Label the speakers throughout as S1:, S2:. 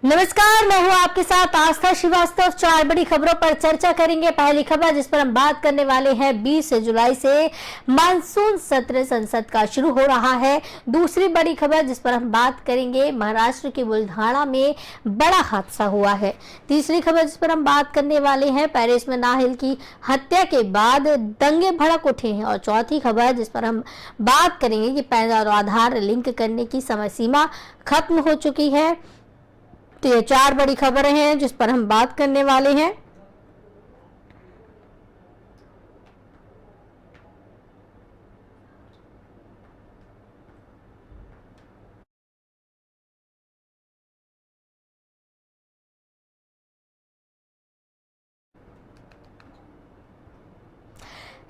S1: नमस्कार, मैं हूं आपके साथ आस्था श्रीवास्तव। 4 बड़ी खबरों पर चर्चा करेंगे। पहली खबर जिस पर हम बात करने वाले हैं, 20 जुलाई से मानसून सत्र संसद का शुरू हो रहा है। दूसरी बड़ी खबर जिस पर हम बात करेंगे, महाराष्ट्र के बुलढाणा में बड़ा हादसा हुआ है। तीसरी खबर जिस पर हम बात करने वाले हैं, पेरिस में नाहिल की हत्या के बाद दंगे भड़क उठे हैं। और चौथी खबर जिस पर हम बात करेंगे कि पैन और आधार लिंक करने की समय सीमा खत्म हो चुकी है। तो ये 4 बड़ी खबरें हैं जिस पर हम बात करने वाले हैं।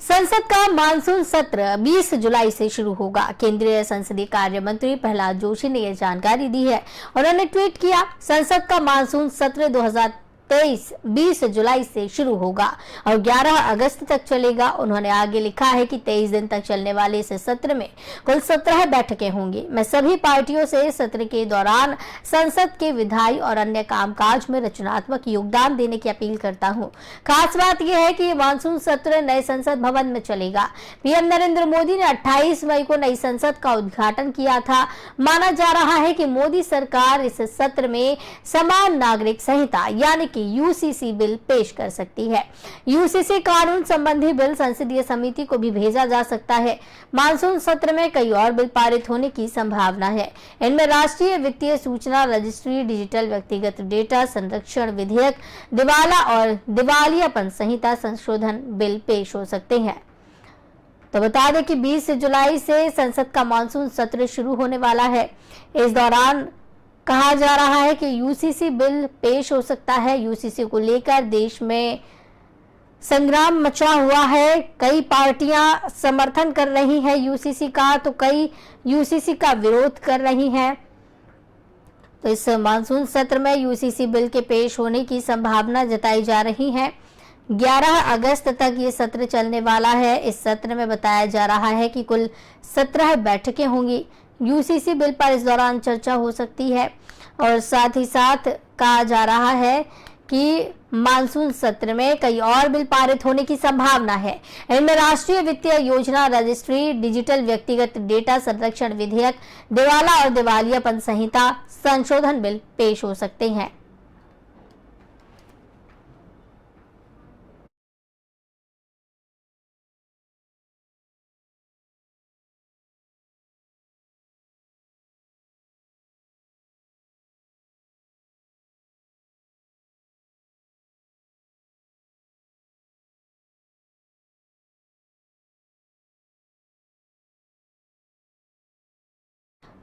S1: संसद का मानसून सत्र 20 जुलाई से शुरू होगा। केंद्रीय संसदीय कार्य मंत्री प्रहलाद जोशी ने यह जानकारी दी है। उन्होंने ट्वीट किया, संसद का मानसून सत्र 2023 20 जुलाई से शुरू होगा और 11 अगस्त तक चलेगा। उन्होंने आगे लिखा है कि 23 दिन तक चलने वाले इस सत्र में कुल 17 बैठकें होंगी। मैं सभी पार्टियों से सत्र के दौरान संसद के विधायी और अन्य कामकाज में रचनात्मक योगदान देने की अपील करता हूं। खास बात यह है कि ये मानसून सत्र नए संसद भवन में चलेगा। पीएम नरेंद्र मोदी ने 28 मई को नई संसद का उद्घाटन किया था। माना जा रहा है कि मोदी सरकार इस सत्र में समान नागरिक संहिता यानी कि यूसीसी बिल पेश कर सकती है। यूसीसी कानून संबंधी बिल संसदीय समिति को भी भेजा जा सकता है। मानसून सत्र में कई और बिल पारित होने की संभावना है। इनमें राष्ट्रीय वित्तीय सूचना रजिस्ट्री, डिजिटल व्यक्तिगत डेटा संरक्षण विधेयक, दिवाला और दिवालियापन संहिता संशोधन बिल पेश हो सकते हैं। तो बता दें कि 20 जुलाई से संसद का मानसून सत्र शुरू होने वाला है। इस दौरान कहा जा रहा है कि यूसीसी बिल पेश हो सकता है। यूसीसी को लेकर देश में संग्राम मचा हुआ है। कई पार्टियां समर्थन कर रही हैं यूसीसी का, तो कई यूसीसी का विरोध कर रही हैं। तो इस मानसून सत्र में यूसीसी बिल के पेश होने की संभावना जताई जा रही है। 11 अगस्त तक ये सत्र चलने वाला है। इस सत्र में बताया जा रहा है कि कुल 17 बैठकें होंगी। यूसीसी बिल पर इस दौरान चर्चा हो सकती है और साथ ही साथ कहा जा रहा है कि मानसून सत्र में कई और बिल पारित होने की संभावना है। इनमें राष्ट्रीय वित्तीय योजना रजिस्ट्री, डिजिटल व्यक्तिगत डेटा संरक्षण विधेयक, दिवाला और दिवालियापन संहिता संशोधन बिल पेश हो सकते हैं।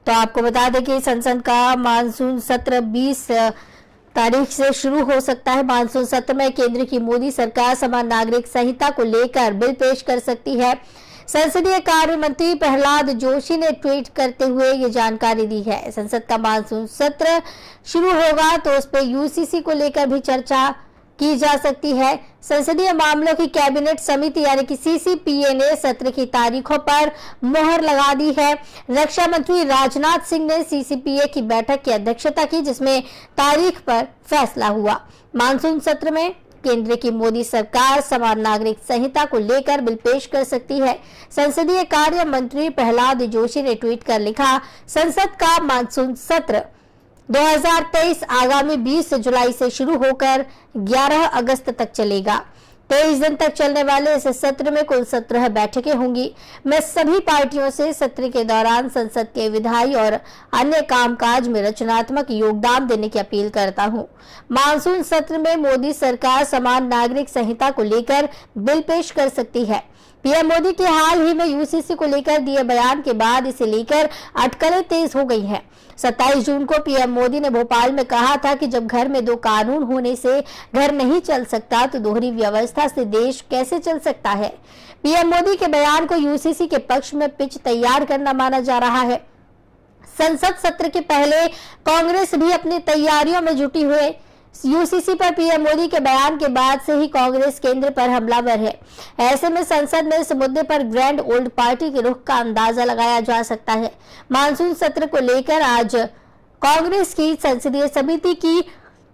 S1: तो आपको बता दें कि संसद का मानसून सत्र 20 तारीख से शुरू हो सकता है। मानसून सत्र में केंद्र की मोदी सरकार समान नागरिक संहिता को लेकर बिल पेश कर सकती है। संसदीय कार्य मंत्री प्रहलाद जोशी ने ट्वीट करते हुए ये जानकारी दी है। संसद का मानसून सत्र शुरू होगा तो उस पर यूसीसी को लेकर भी चर्चा की जा सकती है। संसदीय मामलों की कैबिनेट समिति यानी कि सीसीपीए ने सत्र की तारीखों पर मोहर लगा दी है। रक्षा मंत्री राजनाथ सिंह ने सीसीपीए की बैठक की अध्यक्षता की, जिसमें तारीख पर फैसला हुआ। मानसून सत्र में केंद्र की मोदी सरकार समान नागरिक संहिता को लेकर बिल पेश कर सकती है। संसदीय कार्य मंत्री प्रहलाद जोशी ने ट्वीट कर लिखा, संसद का मानसून सत्र 2023 आगामी 20 जुलाई से शुरू होकर 11 अगस्त तक चलेगा। 23 दिन तक चलने वाले इस सत्र में कुल 17 बैठकें होंगी। मैं सभी पार्टियों से सत्र के दौरान संसद के विधायी और अन्य कामकाज में रचनात्मक योगदान देने की अपील करता हूं। मानसून सत्र में मोदी सरकार समान नागरिक संहिता को लेकर बिल पेश कर सकती है। पीएम मोदी के हाल ही में यूसीसी को लेकर दिए बयान के बाद इसे लेकर अटकलें तेज हो गई हैं। 27 जून को पीएम मोदी ने भोपाल में कहा था कि जब घर में 2 कानून होने से घर नहीं चल सकता तो दोहरी व्यवस्था से देश कैसे चल सकता है। पीएम मोदी के बयान को यूसीसी के पक्ष में पिच तैयार करना माना जा रहा है। संसद सत्र के पहले कांग्रेस भी अपनी तैयारियों में जुटी हुई। यूसीसी पर पीएम मोदी के बयान के बाद से ही कांग्रेस केंद्र पर हमलावर है। ऐसे में संसद में इस मुद्दे पर ग्रैंड ओल्ड पार्टी के रुख का अंदाजा लगाया जा सकता है। मानसून सत्र को लेकर आज कांग्रेस की संसदीय समिति की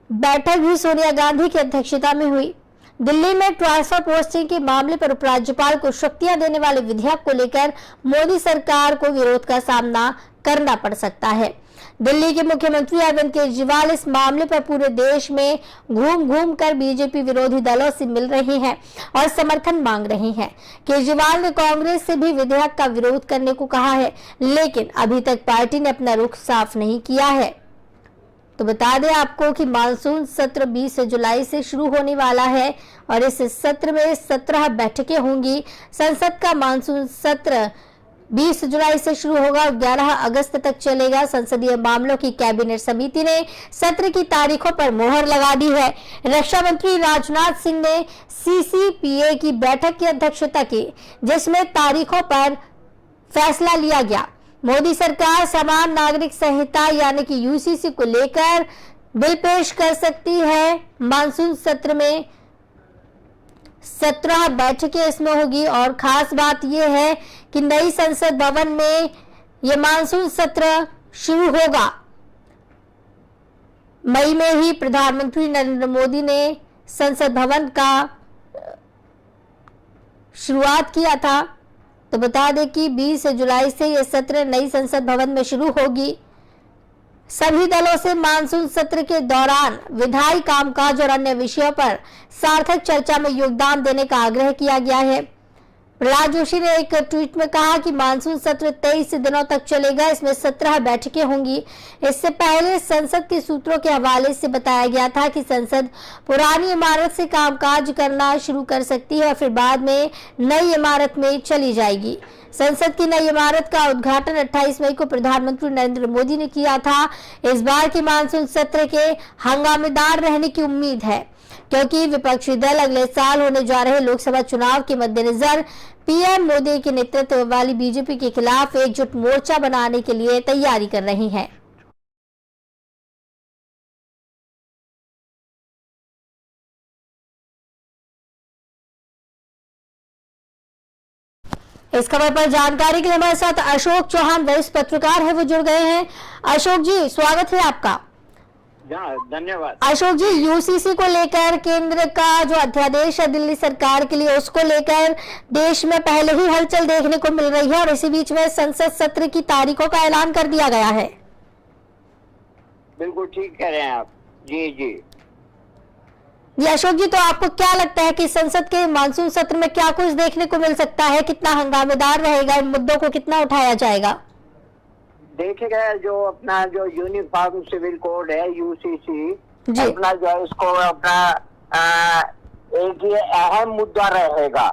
S1: बैठक भी सोनिया गांधी की अध्यक्षता में हुई। दिल्ली में ट्रांसफर पोस्टिंग के मामले पर उपराज्यपाल को शक्तियां देने वाले विधेयक को लेकर मोदी सरकार को विरोध का सामना करना पड़ सकता है। दिल्ली के मुख्यमंत्री अरविंद केजरीवाल इस मामले पर पूरे देश में घूम घूम कर बीजेपी विरोधी दलों से मिल रहे हैं और समर्थन मांग रहे हैं। केजरीवाल ने कांग्रेस से भी विधेयक का विरोध करने को कहा है, लेकिन अभी तक पार्टी ने अपना रुख साफ नहीं किया है। तो बता दें आपको कि मानसून सत्र 20 जुलाई से शुरू होने वाला है और इस सत्र में 17 बैठकें होंगी। संसद का मानसून सत्र 20 जुलाई से शुरू होगा और 11 अगस्त तक चलेगा। संसदीय मामलों की कैबिनेट समिति ने सत्र की तारीखों पर मोहर लगा दी है। रक्षा मंत्री राजनाथ सिंह ने सीसीपीए की बैठक की अध्यक्षता की, जिसमें तारीखों पर फैसला लिया गया। मोदी सरकार समान नागरिक संहिता यानी कि यूसीसी को लेकर बिल पेश कर सकती है। मानसून सत्र में 17 बैठकें इसमें होगी और खास बात यह है कि नई संसद भवन में यह मानसून सत्र शुरू होगा। मई में ही प्रधानमंत्री नरेंद्र मोदी ने संसद भवन का शुरुआत किया था। तो बता दें कि 20 जुलाई से यह सत्र नई संसद भवन में शुरू होगी। सभी दलों से मानसून सत्र के दौरान विधायी कामकाज और अन्य विषयों पर सार्थक चर्चा में योगदान देने का आग्रह किया गया है। प्रहलाद जोशी ने एक ट्वीट में कहा कि मानसून सत्र 23 दिनों तक चलेगा। इसमें 17 बैठकें होंगी। इससे पहले संसद के सूत्रों के हवाले से बताया गया था कि संसद पुरानी इमारत से कामकाज करना शुरू कर सकती है और फिर बाद में नई इमारत में चली जाएगी। संसद की नई इमारत का उद्घाटन 28 मई को प्रधानमंत्री नरेंद्र मोदी ने किया था। इस बार के मानसून सत्र के हंगामेदार रहने की उम्मीद है, क्योंकि विपक्षी दल अगले साल होने जा रहे लोकसभा चुनाव के मद्देनजर पीएम मोदी के नेतृत्व वाली बीजेपी के खिलाफ एकजुट मोर्चा बनाने के लिए तैयारी कर रही हैं। इस खबर पर जानकारी के लिए हमारे साथ अशोक चौहान वरिष्ठ पत्रकार है, वो जुड़ गए हैं। अशोक जी, स्वागत है आपका।
S2: धन्यवाद।
S1: अशोक जी, यूसीसी को लेकर केंद्र का जो अध्यादेश है दिल्ली सरकार के लिए, उसको लेकर देश में पहले ही हलचल देखने को मिल रही है और इसी बीच में संसद सत्र की तारीखों का ऐलान कर दिया गया है।
S2: बिल्कुल ठीक कह रहे हैं आप। जी जी
S1: जी अशोक जी, तो आपको क्या लगता है कि संसद के मानसून सत्र में क्या कुछ देखने को मिल सकता है? कितना हंगामेदार रहेगा? इन मुद्दों को कितना उठाया जाएगा?
S2: देखिएगा, जो अपना जो यूनिफॉर्म सिविल कोड है यूसीसी, अपना जो है इसको अपना एक ये अहम मुद्दा रहेगा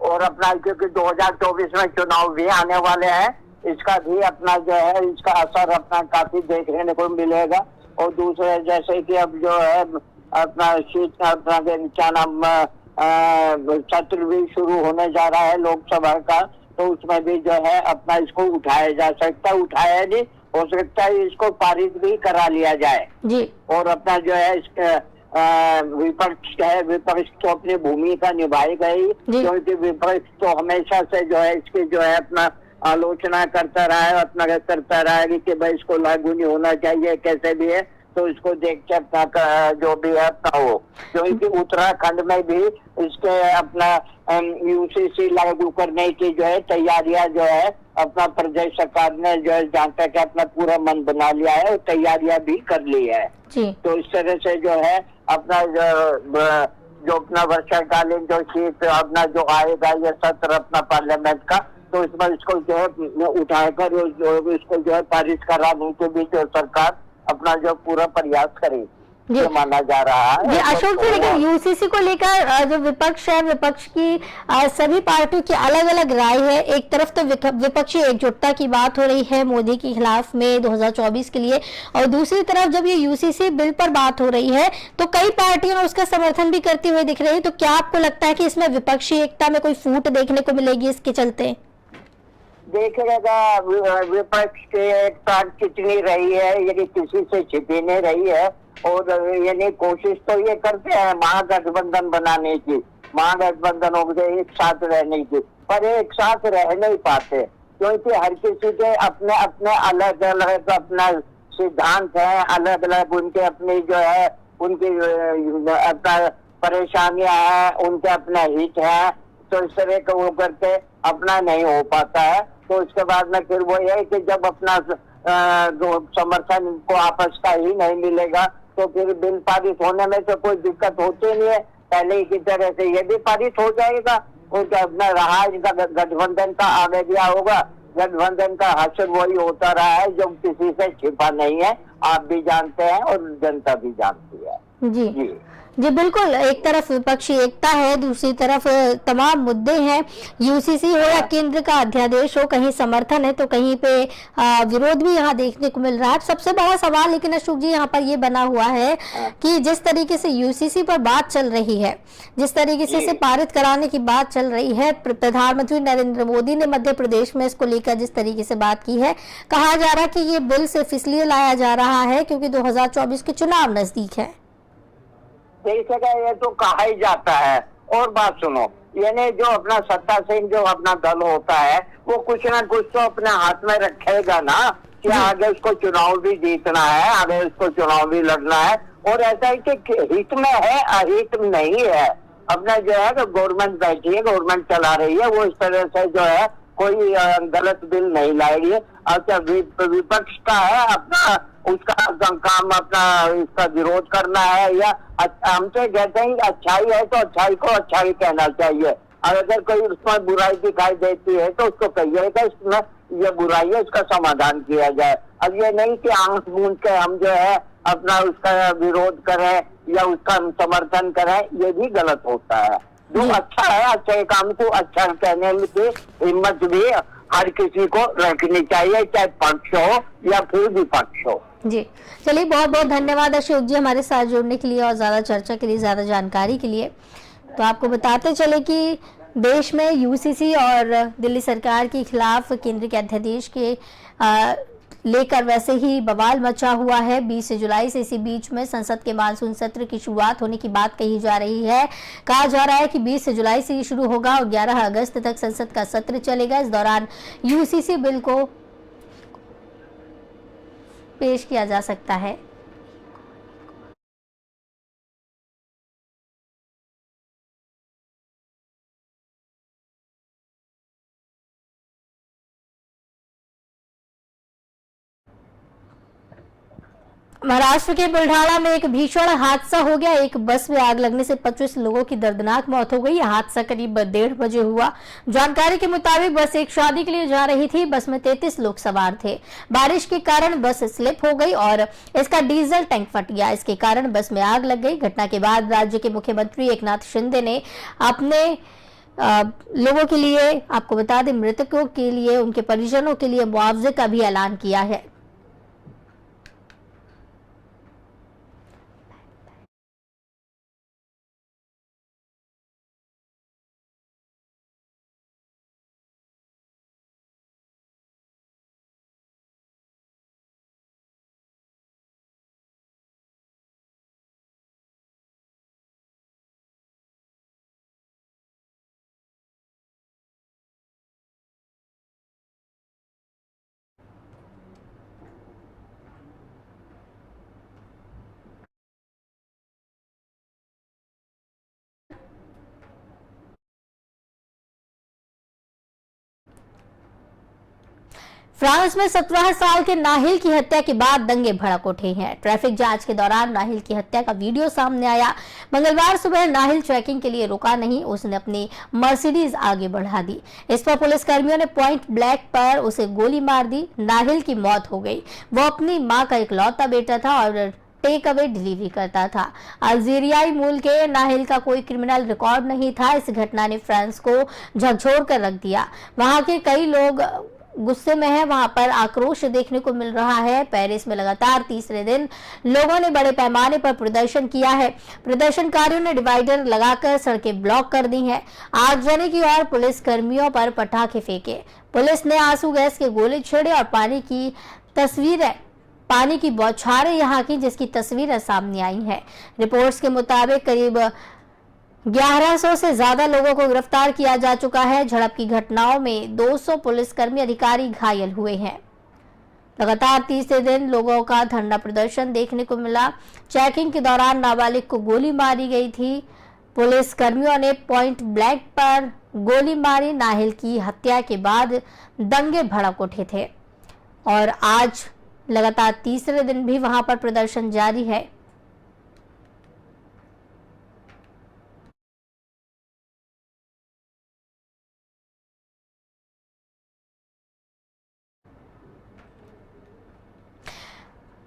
S2: और अपना क्योंकि 2024 में चुनाव भी आने वाले हैं, इसका भी अपना जो है इसका असर अपना काफी देखने को मिलेगा। और दूसरे जैसे कि अब जो है अपना शीत अपना क्या नाम सत्र भी शुरू होने जा रहा है लोकसभा का, तो उसमें भी जो है अपना इसको उठाया जा सकता है। उठाया नहीं हो सकता है, इसको पारित भी करा लिया जाए
S1: जी।
S2: और अपना जो है इसका विपक्ष है, विपक्ष तो अपनी भूमिका निभाएगा ही, क्योंकि विपक्ष तो हमेशा से जो है इसकी जो है अपना आलोचना करता रहा है, अपना करता रहा है कि भाई इसको लागू नहीं होना चाहिए, कैसे भी है, तो इसको देख के अपना जो भी है अपना हो। क्योंकि उत्तराखंड में भी इसके अपना यूसीसी लागू करने की जो है तैयारियां जो है अपना प्रदेश सरकार ने जो है जहाँ तक अपना पूरा मन बना लिया है और तैयारियां भी कर ली है। तो इस तरह से जो है अपना जो अपना वर्षाकालीन जो शीत अपना जो आएगा ये सत्र अपना पार्लियामेंट का, तो इसमें इसको जो है उठाकर इसको जो है पारित कराने के भी जो सरकार अपना जो पूरा प्रयास करे ये माना जा रहा है।
S1: अशोक जी, लेकिन यूसीसी को लेकर जो विपक्ष है, विपक्ष की सभी पार्टियों की अलग अलग राय है। एक तरफ तो विपक्षी एकजुटता की बात हो रही है मोदी के खिलाफ में 2024 के लिए, और दूसरी तरफ जब ये यूसीसी बिल पर बात हो रही है तो कई पार्टियां उसका समर्थन भी करती हुई दिख रही है। तो क्या आपको लगता है कि इसमें विपक्षी एकता में कोई फूट देखने को मिलेगी इसके चलते?
S2: देखिएगा, विपक्ष की एकता कितनी रही है, यदि किसी से छिपी नहीं रही है, और यानी कोशिश तो ये करते हैं महागठबंधन बनाने की, महागठबंधनों के एक साथ रहने की, पर एक साथ रह नहीं पाते, क्योंकि हर किसी के अपने अपने अलग अलग अपना सिद्धांत हैं, अलग अलग उनके अपनी जो है उनकी अपना परेशानियां हैं, उनके अपने हित है, तो इस तरह का वो करके अपना नहीं हो पाता है। तो उसके बाद में फिर वो है कि जब अपना जो समर्थन को आपस का ही नहीं मिलेगा तो फिर बिल पारित होने में तो कोई दिक्कत होती नहीं है, पहले की तरह से ये भी पारित हो जाएगा। उनका अपना रहा इनका गठबंधन का आगे दिया होगा, गठबंधन का हासिल वही होता रहा है जो किसी से छिपा नहीं है, आप भी जानते हैं और जनता भी जानती है।
S1: जी जी बिल्कुल, एक तरफ विपक्षी एकता है, दूसरी तरफ तमाम मुद्दे हैं, यूसीसी हो या केंद्र का अध्यादेश हो, कहीं समर्थन है तो कहीं पे विरोध भी यहाँ देखने को मिल रहा है। सबसे बड़ा सवाल लेकिन अशोक जी यहाँ पर ये बना हुआ है कि जिस तरीके से यूसीसी पर बात चल रही है, जिस तरीके से इसे पारित कराने की बात चल रही है, प्रधानमंत्री नरेंद्र मोदी ने मध्य प्रदेश में इसको लेकर जिस तरीके से बात की है, कहा जा रहा है कि ये बिल सिर्फ इसलिए लाया जा रहा है क्योंकि 2024 के चुनाव नजदीक है।
S2: देखिएगा ये तो कहा ही जाता है। और बात सुनो, यानी जो अपना सत्ता सिंह जो अपना दल होता है वो कुछ ना कुछ तो अपने हाथ में रखेगा ना कि आगे उसको चुनाव भी जीतना है, आगे उसको चुनाव भी लड़ना है। और ऐसा है कि हित में है, अहित में नहीं है। अपना जो है तो गवर्नमेंट बैठी है, गवर्नमेंट चला रही है, वो इस तरह से जो है कोई गलत बिल नहीं लाएगी। अच्छा, विपक्ष का है अपना, उसका काम अपना इसका विरोध करना है, या हम तो कहते हैं अच्छाई है तो अच्छाई को अच्छाई कहना चाहिए। और अगर कोई उसमें बुराई दिखाई देती है तो उसको कहिएगा इसमें ये बुराई है, इसका समाधान किया जाए। अब ये नहीं कि आंख मूंद के हम जो है अपना उसका विरोध करें या उसका समर्थन करें, ये भी गलत होता है। जो अच्छा है, अच्छे काम को अच्छा कहने में हिम्मत भी हर किसी को रखनी चाहिए, चाहे पक्ष हो या फिर विपक्ष हो।
S1: जी चलिए, बहुत बहुत धन्यवाद अशोक जी हमारे साथ जुड़ने के लिए और ज़्यादा चर्चा के लिए, ज़्यादा जानकारी के लिए। तो आपको बताते चले कि देश में यूसीसी और दिल्ली सरकार के खिलाफ केंद्र के अध्यादेश के लेकर वैसे ही बवाल मचा हुआ है। 20 जुलाई से इसी बीच में संसद के मानसून सत्र की शुरुआत होने की बात कही जा रही है। कहा जा रहा है कि 20 जुलाई से ये शुरू होगा और 11 अगस्त तक संसद का सत्र चलेगा। इस दौरान यूसीसी बिल को पेश किया जा सकता है। महाराष्ट्र के बुल्ढाना में एक भीषण हादसा हो गया। एक बस में आग लगने से 25 लोगों की दर्दनाक मौत हो गई। यह हादसा करीब 1:30 बजे हुआ। जानकारी के मुताबिक बस एक शादी के लिए जा रही थी। बस में 33 लोग सवार थे। बारिश के कारण बस स्लिप हो गई और इसका डीजल टैंक फट गया। इसके कारण बस में आग लग गई। घटना के बाद राज्य के मुख्यमंत्री एकनाथ शिंदे ने अपने लोगों के लिए, आपको बता दें, मृतकों के लिए, उनके परिजनों के लिए मुआवजे का भी ऐलान किया है। फ्रांस में 17 साल के नाहिल की हत्या के बाद दंगे भड़क उठे हैं। ट्रैफिक जांच के दौरान नाहिल की हत्या का वीडियो सामने आया। मंगलवार सुबह नाहिल ट्रैकिंग के लिए रुका नहीं, उसने अपनी मर्सिडीज आगे बढ़ा दी। इस पर पुलिस कर्मियों ने पॉइंट ब्लैंक पर उसे गोली मार दी। नाहिल की मौत हो गई। वो अपनी मां का इकलौता बेटा था और टेक अवे डिलीवरी करता था। अल्जीरियाई मूल के नाहिल का कोई क्रिमिनल रिकॉर्ड नहीं था। इस घटना ने फ्रांस को झकझोर कर रख दिया। वहां के कई लोग गुस्से में है। वहां पर आक्रोश देखने को मिल रहा है। पेरिस में लगातार तीसरे दिन लोगों ने बड़े पैमाने पर प्रदर्शन किया है। प्रदर्शनकारियों ने डिवाइडर लगाकर सड़कें ब्लॉक कर दी हैं। आगजनी की और पुलिस कर्मियों पर पटाखे फेंके। पुलिस ने आंसू गैस के गोले छोड़े और पानी की बौछारें यहाँ की, जिसकी तस्वीरें सामने आई हैं। रिपोर्ट्स के मुताबिक करीब 1100 से ज्यादा लोगों को गिरफ्तार किया जा चुका है। झड़प की घटनाओं में 200 पुलिसकर्मी अधिकारी घायल हुए हैं। लगातार तीसरे दिन लोगों का धरना प्रदर्शन देखने को मिला। चेकिंग के दौरान नाबालिग को गोली मारी गई थी। पुलिस कर्मियों ने पॉइंट ब्लैंक पर गोली मारी। नाहिल की हत्या के बाद दंगे भड़क उठे थे और आज लगातार तीसरे दिन भी वहां पर प्रदर्शन जारी है।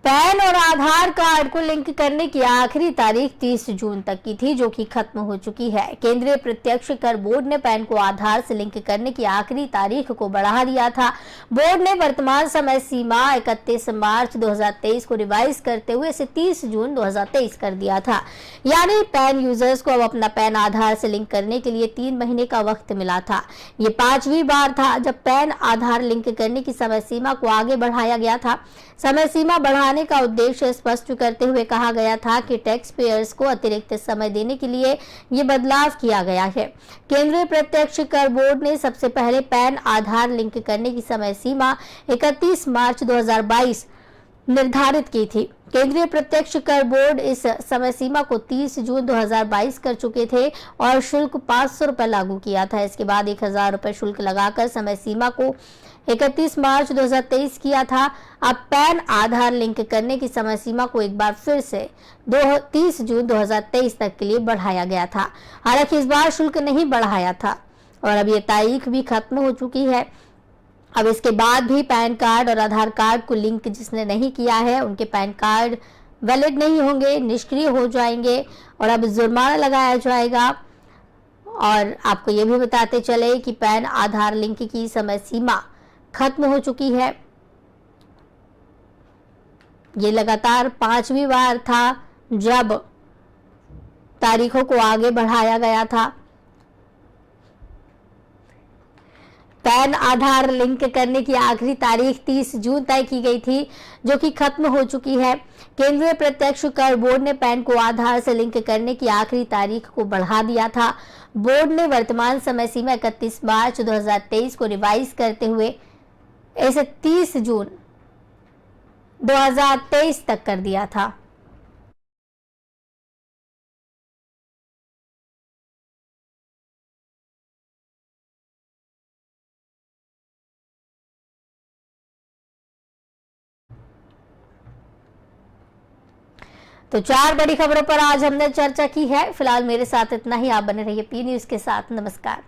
S1: पैन और आधार कार्ड को लिंक करने की आखिरी तारीख 30 जून तक की थी, जो कि खत्म हो चुकी है। केंद्रीय प्रत्यक्ष कर बोर्ड ने पैन को आधार से लिंक करने की आखिरी तारीख को बढ़ा दिया था। बोर्ड ने वर्तमान समय सीमा 31 मार्च 2023 को रिवाइज करते हुए इसे 30 जून 2023 कर दिया था। यानी पैन यूजर्स को अब अपना पैन आधार से लिंक करने के लिए 3 महीने का वक्त मिला था। ये 5वीं बार था जब पैन आधार लिंक करने की समय सीमा को आगे बढ़ाया गया था। समय सीमा बढ़ाने का उद्देश्य स्पष्ट करते हुए कहा गया था कि टैक्स पेयर्स को अतिरिक्त समय देने के लिए ये बदलाव किया गया है। केंद्रीय प्रत्यक्ष कर बोर्ड ने सबसे पहले पैन आधार लिंक करने की समय सीमा 31 मार्च 2022 निर्धारित की थी। केंद्रीय प्रत्यक्ष कर बोर्ड इस समय सीमा को 30 जून 2022 कर चुके थे और शुल्क 500 रुपए लागू किया था। इसके बाद 1000 रुपए शुल्क लगाकर समय सीमा को 31 मार्च 2023 किया था। अब पैन आधार लिंक करने की समय सीमा को एक बार फिर से 30 जून 2023 तक के लिए बढ़ाया गया था। हालांकि इस बार शुल्क नहीं बढ़ाया था और अब ये तारीख भी खत्म हो चुकी है। अब इसके बाद भी पैन कार्ड और आधार कार्ड को लिंक जिसने नहीं किया है उनके पैन कार्ड वैलिड नहीं होंगे, निष्क्रिय हो जाएंगे और अब जुर्माना लगाया जाएगा। और आपको ये भी बताते चले कि पैन आधार लिंक की समय सीमा खत्म हो चुकी है। ये लगातार 5वीं बार था जब तारीखों को आगे बढ़ाया गया था। पैन आधार लिंक करने की आखिरी तारीख 30 जून तय की गई थी, जो कि खत्म हो चुकी है। केंद्रीय प्रत्यक्ष कर बोर्ड ने पैन को आधार से लिंक करने की आखिरी तारीख को बढ़ा दिया था। बोर्ड ने वर्तमान समय सीमा 31 मार्च 2023 को रिवाइज करते हुए इसे 30 जून 2023 तक कर दिया था। तो 4 बड़ी खबरों पर आज हमने चर्चा की है। फिलहाल मेरे साथ इतना ही। आप बने रहिए पी न्यूज के साथ। नमस्कार।